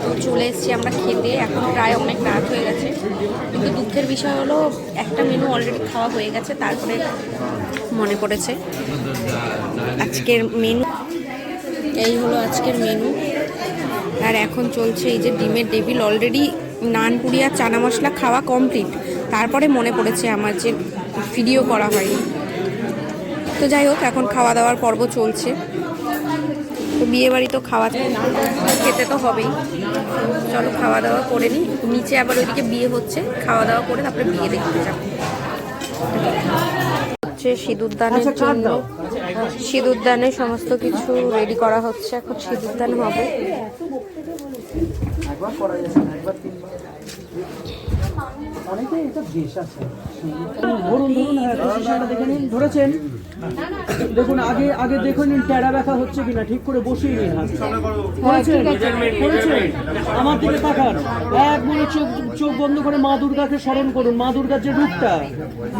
তো চলে এসেছি আমরা খেতে, এখন প্রায় অনেক রাত হয়ে গেছে। কিন্তু দুঃখের বিষয় হলো একটা মেনু অলরেডি খাওয়া হয়ে গেছে, তারপরে মনে পড়েছে আজকের মেনু। এই হলো আজকের মেনু। আর এখন চলছে এই যে ডিমের টেবিল। অলরেডি নান পুরি আর চানা মশলা খাওয়া কমপ্লিট, তারপরে মনে পড়েছে আমার যে ভিডিও করা হয়নি। তো যাই হোক, এখন খাওয়া দাওয়ার পর্ব চলছে। তো বিয়েবাড়ি তো খাওয়া খেতে তো হবেই। চলো খাওয়া দাওয়া করে নিই। নিচে আবার ওইদিকে বিয়ে হচ্ছে, খাওয়া দাওয়া করে তারপরে বিয়ে দেখতে যাবো। হচ্ছে সিঁদুরদানের জন্য, সিঁদুরদানের সমস্ত কিছু রেডি করা হচ্ছে। এখন সিঁদুরদান হবে। অনেকেই এটা বেশ আছে। ধরুন দেখে নিন, ধরেছেন দেখুন, আগে আগে দেখে নিন টেরা ব্যথা হচ্ছে কিনা, ঠিক করে বসিয়ে নিন। আমার দিকে তাকান, এক মনে চোখ বন্ধ করে মা দুর্গাকে স্মরণ করুন। মা দুর্গার যে রূপটা,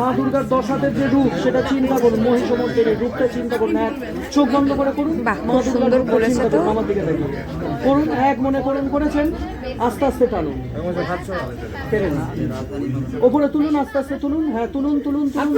মা দুর্গার 10 হাতের যে রূপ, সেটা চিন্তা করুন। মহিষমর্দিনী রূপটা চিন্তা করুন। এক চোখ বন্ধ করে করুন, মা দুর্গার রূপটা চিন্তা করুন। আমার দিকে তাকিয়ে করুন, এক মনে করুন। করেছেন? আস্তে আস্তে টানুন, ওপরে তুলুন, আস্তে আস্তে তুলুন। হ্যাঁ, তুলুন তুলুন তুলুন।